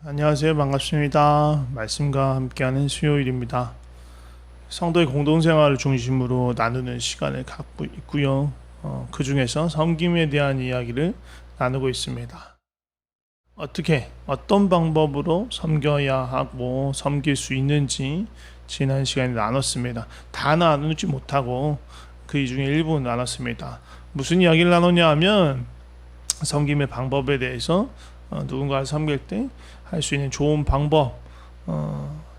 안녕하세요. 반갑습니다. 말씀과 함께하는 수요일입니다. 성도의 공동생활을 중심으로 나누는 시간을 갖고 있고요. 그 중에서 섬김에 대한 이야기를 나누고 있습니다. 어떤 방법으로 섬겨야 하고 섬길 수 있는지 지난 시간에 나눴습니다. 다 나누지 못하고 그 중에 일부 나눴습니다. 무슨 이야기를 나누냐 하면 섬김의 방법에 대해서 누군가를 섬길 때 할 수 있는 좋은 방법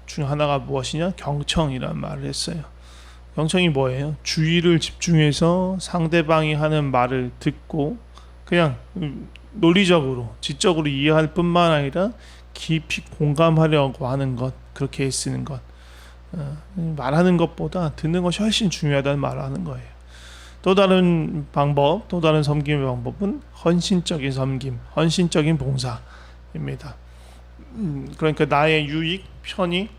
중 하나가 무엇이냐? 경청이란 말을 했어요. 경청이 뭐예요? 주의를 집중해서 상대방이 하는 말을 듣고 그냥 논리적으로 지적으로 이해할 뿐만 아니라 깊이 공감하려고 하는 것, 그렇게 쓰는 것. 말하는 것보다 듣는 것이 훨씬 중요하다는 말을 하는 거예요. 또 다른 방법, 또 다른 섬김의 방법은 헌신적인 섬김, 헌신적인 봉사입니다. 그러니까 나의 유익, 편익,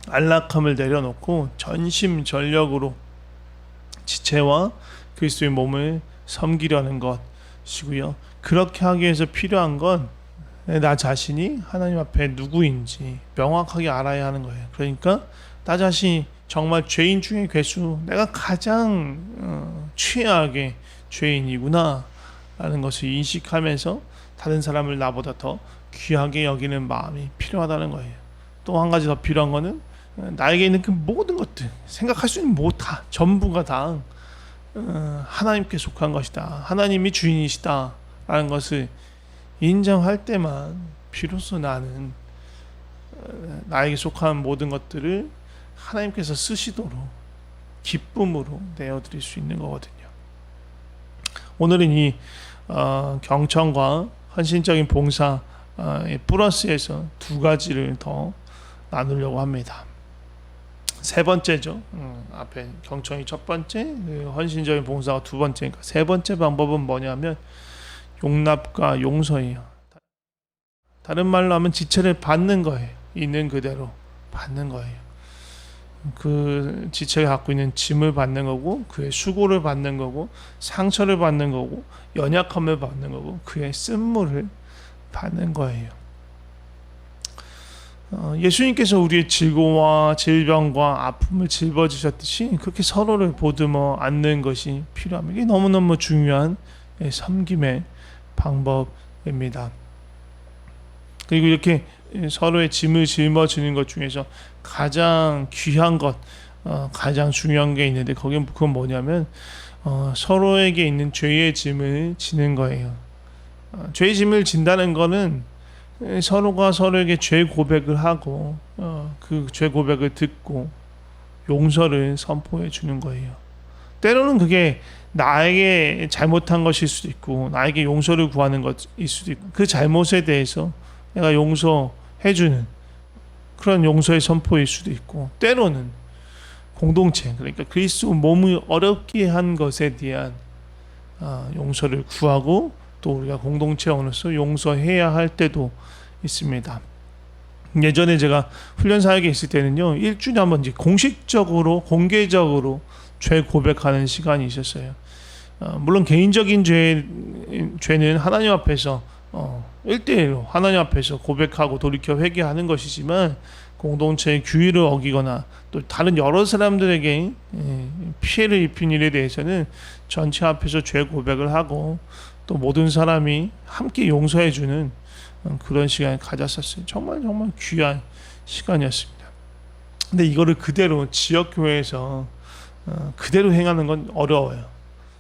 안락함을 내려놓고 전심전력으로 지체와 그리스도의 몸을 섬기려는 것이고요. 그렇게 하기 위해서 필요한 건 나 자신이 하나님 앞에 누구인지 명확하게 알아야 하는 거예요. 그러니까 나 자신이 정말 죄인 중에 괴수, 내가 가장 최악의 죄인이구나 라는 것을 인식하면서 다른 사람을 나보다 더 귀하게 여기는 마음이 필요하다는 거예요. 또 한 가지 더 필요한 거는 나에게 있는 그 모든 것들, 생각할 수 있는 다 전부가 다 하나님께 속한 것이다, 하나님이 주인이시다 라는 것을 인정할 때만 비로소 나는 나에게 속한 모든 것들을 하나님께서 쓰시도록 기쁨으로 내어드릴 수 있는 거거든요. 오늘은 이 경청과 헌신적인 봉사 플러스에서 두 가지를 더 나누려고 합니다. 세 번째죠. 앞에 경청이 첫 번째, 헌신적인 봉사가 두 번째니까 세 번째 방법은 뭐냐면 용납과 용서예요. 다른 말로 하면 지체를 받는 거예요. 있는 그대로 받는 거예요. 그 지체가 갖고 있는 짐을 받는 거고, 그의 수고를 받는 거고, 상처를 받는 거고, 연약함을 받는 거고, 그의 쓴물을 받는 거예요. 예수님께서 우리의 질고와 질병과 아픔을 짊어지셨듯이 그렇게 서로를 보듬어 안는 것이 필요합니다. 이게 너무너무 중요한 섬김의 방법입니다. 그리고 이렇게 서로의 짐을 짊어지는 것 중에서 가장 귀한 것, 가장 중요한 게 있는데 그건 뭐냐면 서로에게 있는 죄의 짐을 지는 거예요. 죄의 짐을 진다는 거는 서로가 서로에게 죄 고백을 하고 그 죄 고백을 듣고 용서를 선포해 주는 거예요. 때로는 그게 나에게 잘못한 것일 수도 있고 나에게 용서를 구하는 것일 수도 있고 그 잘못에 대해서 내가 용서해 주는 그런 용서의 선포일 수도 있고 때로는 공동체, 그러니까 그리스도 몸을 어렵게 한 것에 대한 용서를 구하고 또 우리가 공동체원으로서 용서해야 할 때도 있습니다. 예전에 제가 훈련 사역에 있을 때는요, 일주일에 한 번 이제 공식적으로 공개적으로 죄 고백하는 시간이 있었어요. 물론 개인적인 죄는 하나님 앞에서 1대1로 하나님 앞에서 고백하고 돌이켜 회개하는 것이지만 공동체의 규율을 어기거나 또 다른 여러 사람들에게 피해를 입힌 일에 대해서는 전체 앞에서 죄 고백을 하고 또 모든 사람이 함께 용서해주는 그런 시간을 가졌었어요. 정말 귀한 시간이었습니다. 근데 이거를 그대로 지역교회에서 그대로 행하는 건 어려워요.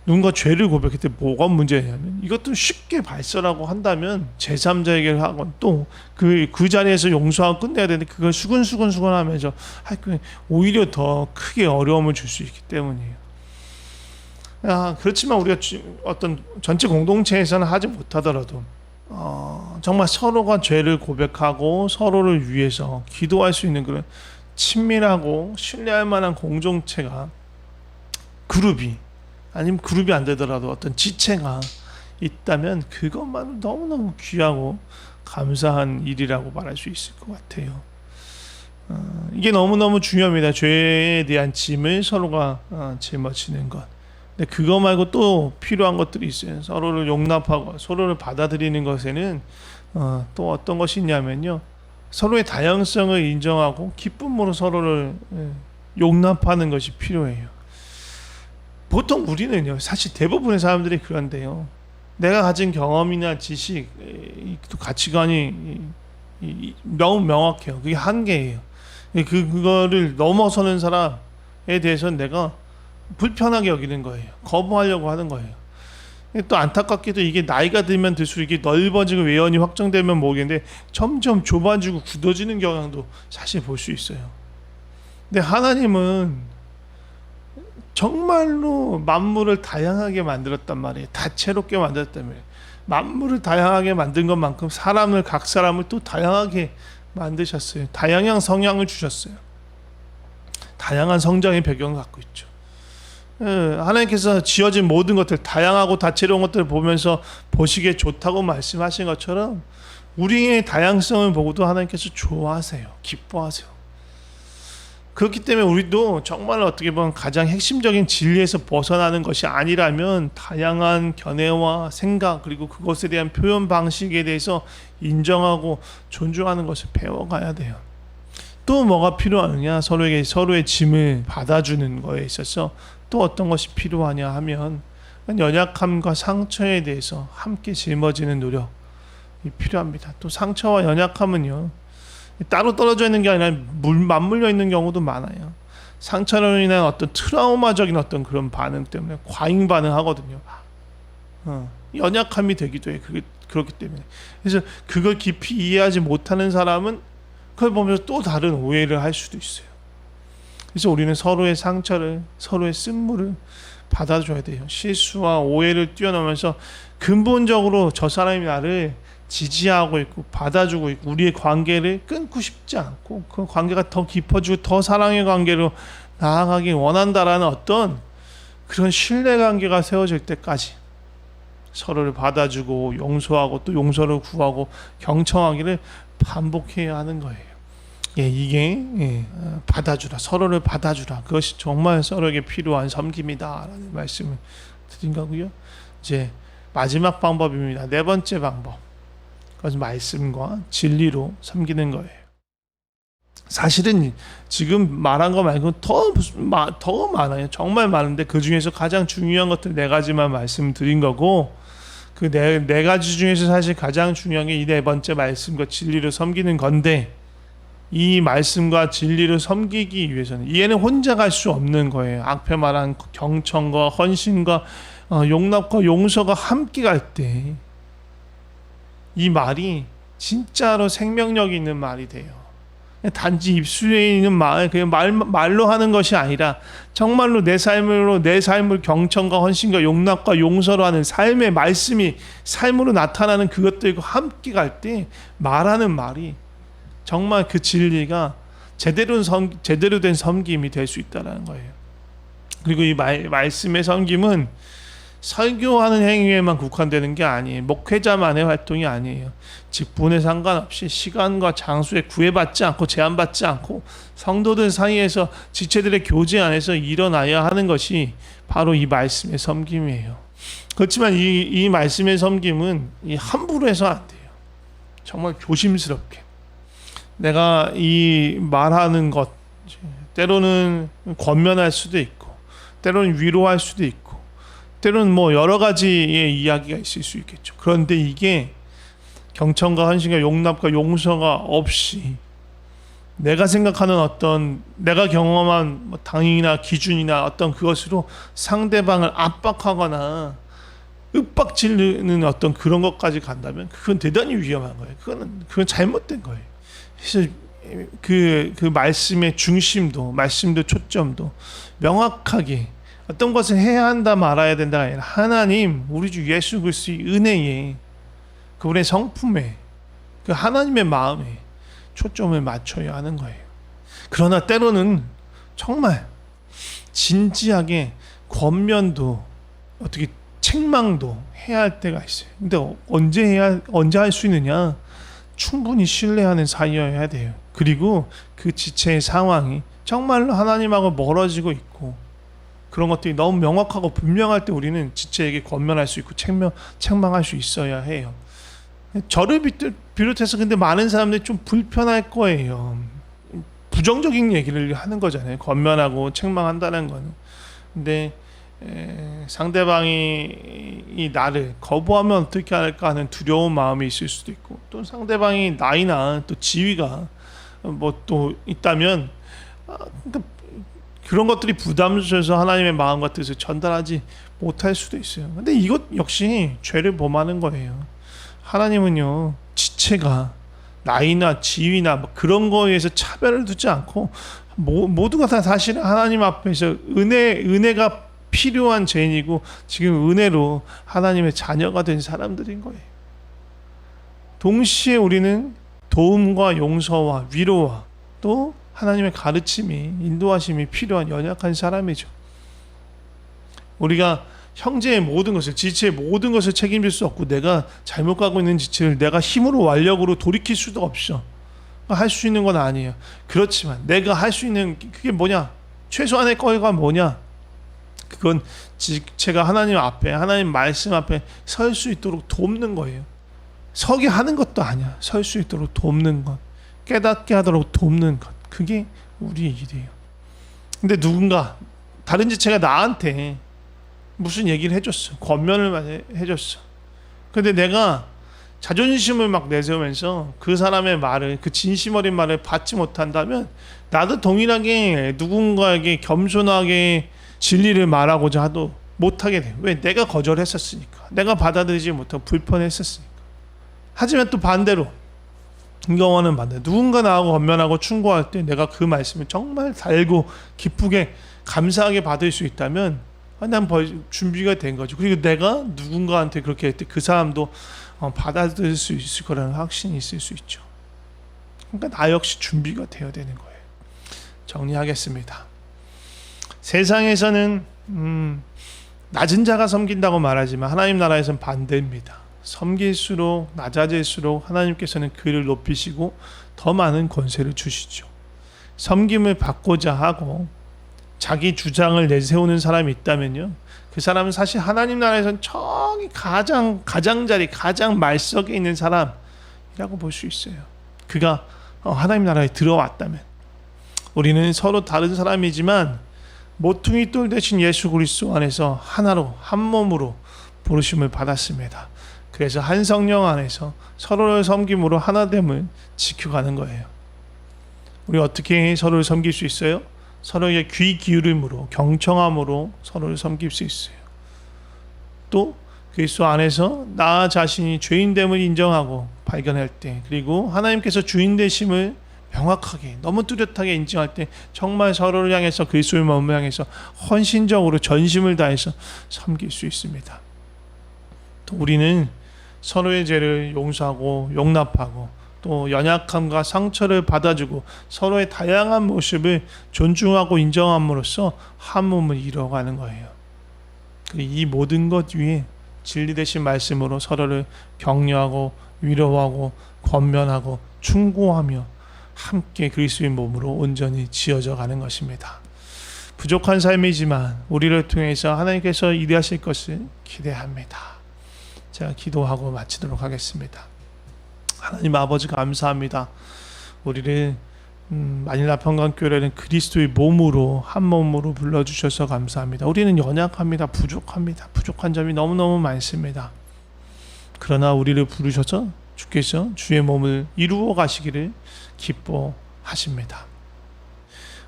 누군가 죄를 고백할 때 뭐가 문제냐면 이것도 쉽게 발설하고 한다면 제3자에게 하건 또 그 자리에서 용서하고 끝내야 되는데 그걸 수근수근 하면서 오히려 더 크게 어려움을 줄 수 있기 때문이에요. 그렇지만 우리가 어떤 전체 공동체에서는 하지 못하더라도 정말 서로가 죄를 고백하고 서로를 위해서 기도할 수 있는 그런 친밀하고 신뢰할 만한 공동체가 그룹이 아니면 그룹이 안 되더라도 어떤 지체가 있다면 그것만 너무너무 귀하고 감사한 일이라고 말할 수 있을 것 같아요. 이게 너무너무 중요합니다. 죄에 대한 짐을 서로가 짊어지는 것. 근데 그거 말고 또 필요한 것들이 있어요. 서로를 용납하고 서로를 받아들이는 것에는 또 어떤 것이 있냐면요. 서로의 다양성을 인정하고 기쁨으로 서로를 용납하는 것이 필요해요. 보통 우리는요, 사실 대부분의 사람들이 그런데요. 내가 가진 경험이나 지식, 또 가치관이 너무 명확해요. 그게 한계예요. 그거를 넘어서는 사람에 대해서는 내가 불편하게 여기는 거예요. 거부하려고 하는 거예요. 또 안타깝게도 이게 나이가 들면 들수록 이게 넓어지고 외연이 확정되면 모르겠는데 점점 좁아지고 굳어지는 경향도 사실 볼 수 있어요. 근데 하나님은 정말로 만물을 다양하게 만들었단 말이에요. 다채롭게 만들었단 말이에요. 만물을 다양하게 만든 것만큼 사람을 각 사람을 또 다양하게 만드셨어요. 다양한 성향을 주셨어요. 다양한 성장의 배경을 갖고 있죠. 하나님께서 지어진 모든 것들, 다양하고 다채로운 것들을 보면서 보시기에 좋다고 말씀하신 것처럼 우리의 다양성을 보고도 하나님께서 좋아하세요. 기뻐하세요. 그렇기 때문에 우리도 정말 어떻게 보면 가장 핵심적인 진리에서 벗어나는 것이 아니라면 다양한 견해와 생각 그리고 그것에 대한 표현 방식에 대해서 인정하고 존중하는 것을 배워가야 돼요. 또 뭐가 필요하느냐? 서로에게 서로의 짐을 받아주는 거에 있어서 또 어떤 것이 필요하냐 하면 연약함과 상처에 대해서 함께 짊어지는 노력이 필요합니다. 또 상처와 연약함은요, 따로 떨어져 있는 게 아니라 맞물려 있는 경우도 많아요. 상처로 인한 어떤 트라우마적인 어떤 그런 반응 때문에 과잉 반응하거든요. 연약함이 되기도 해요. 그렇기 때문에. 그래서 그걸 깊이 이해하지 못하는 사람은 그걸 보면서 또 다른 오해를 할 수도 있어요. 그래서 우리는 서로의 상처를, 서로의 쓴물을 받아줘야 돼요. 실수와 오해를 뛰어넘으면서 근본적으로 저 사람이 나를 지지하고 있고 받아주고 있고 우리의 관계를 끊고 싶지 않고 그 관계가 더 깊어지고 더 사랑의 관계로 나아가길 원한다라는 어떤 그런 신뢰관계가 세워질 때까지 서로를 받아주고 용서하고 또 용서를 구하고 경청하기를 반복해야 하는 거예요. 이게 받아주라, 서로를 받아주라. 그것이 정말 서로에게 필요한 섬김이다라는 말씀을 드린 거고요. 이제 마지막 방법입니다. 네 번째 방법. 그것은 말씀과 진리로 섬기는 거예요. 사실은 지금 말한 거 말고 더 많아요. 정말 많은데 그 중에서 가장 중요한 것들 네 가지만 말씀드린 거고 그 네 가지 중에서 사실 가장 중요한 게 이 네 번째 말씀과 진리로 섬기는 건데 이 말씀과 진리를 섬기기 위해서는 얘는 혼자 갈 수 없는 거예요. 앞에 말한 경청과 헌신과 용납과 용서가 함께 갈 때 이 말이 진짜로 생명력이 있는 말이 돼요. 단지 입술에 있는 말, 그냥 말로 하는 것이 아니라 정말로 내 삶을 경청과 헌신과 용납과 용서로 하는 삶의 말씀이 삶으로 나타나는 그것들과 함께 갈 때 말하는 말이 정말 그 진리가 제대로 된 섬김이 될 수 있다는 거예요. 그리고 이 말씀의 섬김은 설교하는 행위에만 국한되는 게 아니에요. 목회자만의 활동이 아니에요. 직분에 상관없이 시간과 장소에 구애받지 않고 제한받지 않고 성도들 사이에서 지체들의 교제 안에서 일어나야 하는 것이 바로 이 말씀의 섬김이에요. 그렇지만 이 말씀의 섬김은 함부로 해서 안 돼요. 정말 조심스럽게. 내가 이 말하는 것 때로는 권면할 수도 있고 때로는 위로할 수도 있고 때로는 뭐 여러 가지의 이야기가 있을 수 있겠죠. 그런데 이게 경청과 헌신과 용납과 용서가 없이 내가 생각하는 어떤 내가 경험한 당이나 기준이나 어떤 그것으로 상대방을 압박하거나 윽박지르는 어떤 그런 것까지 간다면 그건 대단히 위험한 거예요. 그건 잘못된 거예요. 그래서 그 말씀의 중심도 말씀도 초점도 명확하게 어떤 것을 해야 한다 말아야 된다가 아니라 하나님 우리 주 예수 그리스도의 은혜에 그분의 성품에 그 하나님의 마음에 초점을 맞춰야 하는 거예요. 그러나 때로는 정말 진지하게 권면도 어떻게 책망도 해야 할 때가 있어요. 근데 언제 할 수 있느냐? 충분히 신뢰하는 사이여야 돼요. 그리고 그 지체의 상황이 정말로 하나님하고 멀어지고 있고 그런 것들이 너무 명확하고 분명할 때 우리는 지체에게 권면할 수 있고 책망할 수 있어야 해요. 저를 비롯해서 근데 많은 사람들이 좀 불편할 거예요. 부정적인 얘기를 하는 거잖아요. 권면하고 책망한다는 거는. 근데 상대방이 이 나를 거부하면 어떻게 할까 하는 두려운 마음이 있을 수도 있고, 또 상대방이 나이나 또 지위가 뭐 또 있다면 그러니까 그런 것들이 부담스러워서 하나님의 마음과 뜻을 전달하지 못할 수도 있어요. 근데 이것 역시 죄를 범하는 거예요. 하나님은요, 지체가 나이나 지위나 뭐 그런 거에 의해서 차별을 두지 않고 모두가 다 사실은 하나님 앞에서 은혜가 필요한 죄인이고 지금 은혜로 하나님의 자녀가 된 사람들인 거예요. 동시에 우리는 도움과 용서와 위로와 또 하나님의 가르침이 인도하심이 필요한 연약한 사람이죠. 우리가 형제의 모든 것을, 지체의 모든 것을 책임질 수 없고 내가 잘못 가고 있는 지체를 내가 힘으로 완력으로 돌이킬 수도 없어. 할 수 있는 건 아니에요. 그렇지만 내가 할 수 있는 그게 뭐냐? 최소한의 거리가 뭐냐? 그건 지체가 하나님 앞에, 하나님 말씀 앞에 설 수 있도록 돕는 거예요. 서게 하는 것도 아니야. 설 수 있도록 돕는 것, 깨닫게 하도록 돕는 것, 그게 우리의 일이에요. 근데 누군가 다른 지체가 나한테 무슨 얘기를 해줬어, 권면을 해줬어. 근데 내가 자존심을 막 내세우면서 그 사람의 말을, 그 진심 어린 말을 받지 못한다면 나도 동일하게 누군가에게 겸손하게 진리를 말하고자 해도 못하게 돼요. 왜? 내가 거절했었으니까, 내가 받아들이지 못하고 불편했었으니까. 하지만 또 반대로 경우는 반대, 누군가 나하고 권면하고 충고할 때 내가 그 말씀을 정말 달고 기쁘게 감사하게 받을 수 있다면 난 준비가 된 거죠. 그리고 내가 누군가한테 그렇게 할 때 그 사람도 받아들일 수 있을 거라는 확신이 있을 수 있죠. 그러니까 나 역시 준비가 되어야 되는 거예요. 정리하겠습니다. 세상에서는 낮은 자가 섬긴다고 말하지만 하나님 나라에서는 반대입니다. 섬길수록 낮아질수록 하나님께서는 그를 높이시고 더 많은 권세를 주시죠. 섬김을 받고자 하고 자기 주장을 내세우는 사람이 있다면요, 그 사람은 사실 하나님 나라에서는 저기 가장자리, 가장 말석에 있는 사람이라고 볼 수 있어요. 그가 하나님 나라에 들어왔다면. 우리는 서로 다른 사람이지만 모퉁이 돌 대신 예수 그리스도 안에서 하나로, 한 몸으로 부르심을 받았습니다. 그래서 한 성령 안에서 서로를 섬김으로 하나됨을 지켜가는 거예요. 우리 어떻게 서로를 섬길 수 있어요? 서로에게 귀 기울임으로, 경청함으로 서로를 섬길 수 있어요. 또 그리스도 안에서 나 자신이 죄인됨을 인정하고 발견할 때, 그리고 하나님께서 주인 되심을 명확하게, 너무 뚜렷하게 인정할 때 정말 서로를 향해서, 그리스도의 마음을 향해서 헌신적으로 전심을 다해서 섬길 수 있습니다. 또 우리는 서로의 죄를 용서하고 용납하고 또 연약함과 상처를 받아주고 서로의 다양한 모습을 존중하고 인정함으로써 한 몸을 이루어가는 거예요. 이 모든 것 위에 진리 되신 말씀으로 서로를 격려하고 위로하고 권면하고 충고하며 함께 그리스도의 몸으로 온전히 지어져 가는 것입니다. 부족한 삶이지만 우리를 통해서 하나님께서 일하실 것을 기대합니다. 제가 기도하고 마치도록 하겠습니다. 하나님 아버지 감사합니다. 우리를 마닐라 평강교회는 그리스도의 몸으로, 한 몸으로 불러주셔서 감사합니다. 우리는 연약합니다. 부족합니다. 부족한 점이 너무너무 많습니다. 그러나 우리를 부르셔서 주께서 주의 몸을 이루어 가시기를 기뻐하십니다.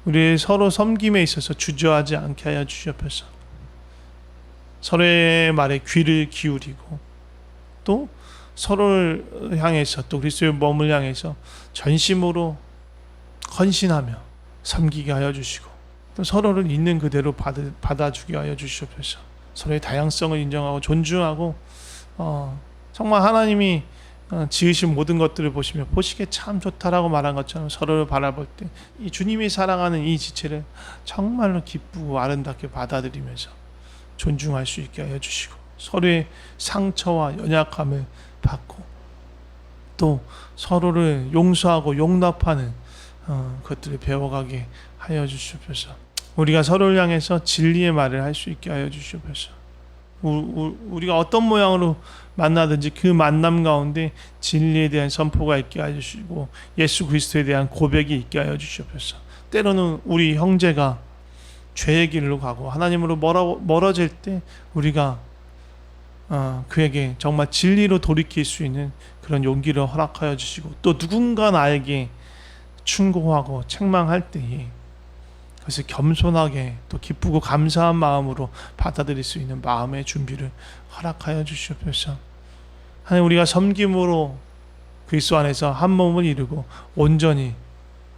우리 서로 섬김에 있어서 주저하지 않게 하여 주시옵소서. 서로의 말에 귀를 기울이고 또 서로를 향해서, 또 그리스도의 몸을 향해서 전심으로 헌신하며 섬기게 하여 주시고 또 서로를 있는 그대로 받아주게 하여 주시옵소서. 서로의 다양성을 인정하고 존중하고 정말 하나님이 지으신 모든 것들을 보시며 보시기에 참 좋다라고 말한 것처럼 서로를 바라볼 때 이 주님이 사랑하는 이 지체를 정말로 기쁘고 아름답게 받아들이면서 존중할 수 있게 하여 주시고 서로의 상처와 연약함을 받고 또 서로를 용서하고 용납하는 그것들을 배워가게 하여 주시옵소서. 우리가 서로를 향해서 진리의 말을 할 수 있게 하여 주시옵소서. 우리가 어떤 모양으로 만나든지 그 만남 가운데 진리에 대한 선포가 있게 하여 주시고 예수 그리스도에 대한 고백이 있게 하여 주시옵소서. 때로는 우리 형제가 죄의 길로 가고 하나님으로 멀어질 때 우리가 그에게 정말 진리로 돌이킬 수 있는 그런 용기를 허락하여 주시고, 또 누군가 나에게 충고하고 책망할 때에 그것을 겸손하게 또 기쁘고 감사한 마음으로 받아들일 수 있는 마음의 준비를 허락하여 주시옵소서. 하나님, 우리가 섬김으로 그리스도 안에서 한 몸을 이루고 온전히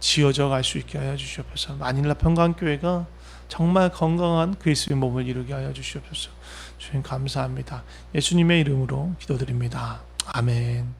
지어져 갈 수 있게 하여 주시옵소서. 마닐라 평강교회가 정말 건강한 그리스도의 몸을 이루게 하여 주시옵소서. 주님 감사합니다. 예수님의 이름으로 기도드립니다. 아멘.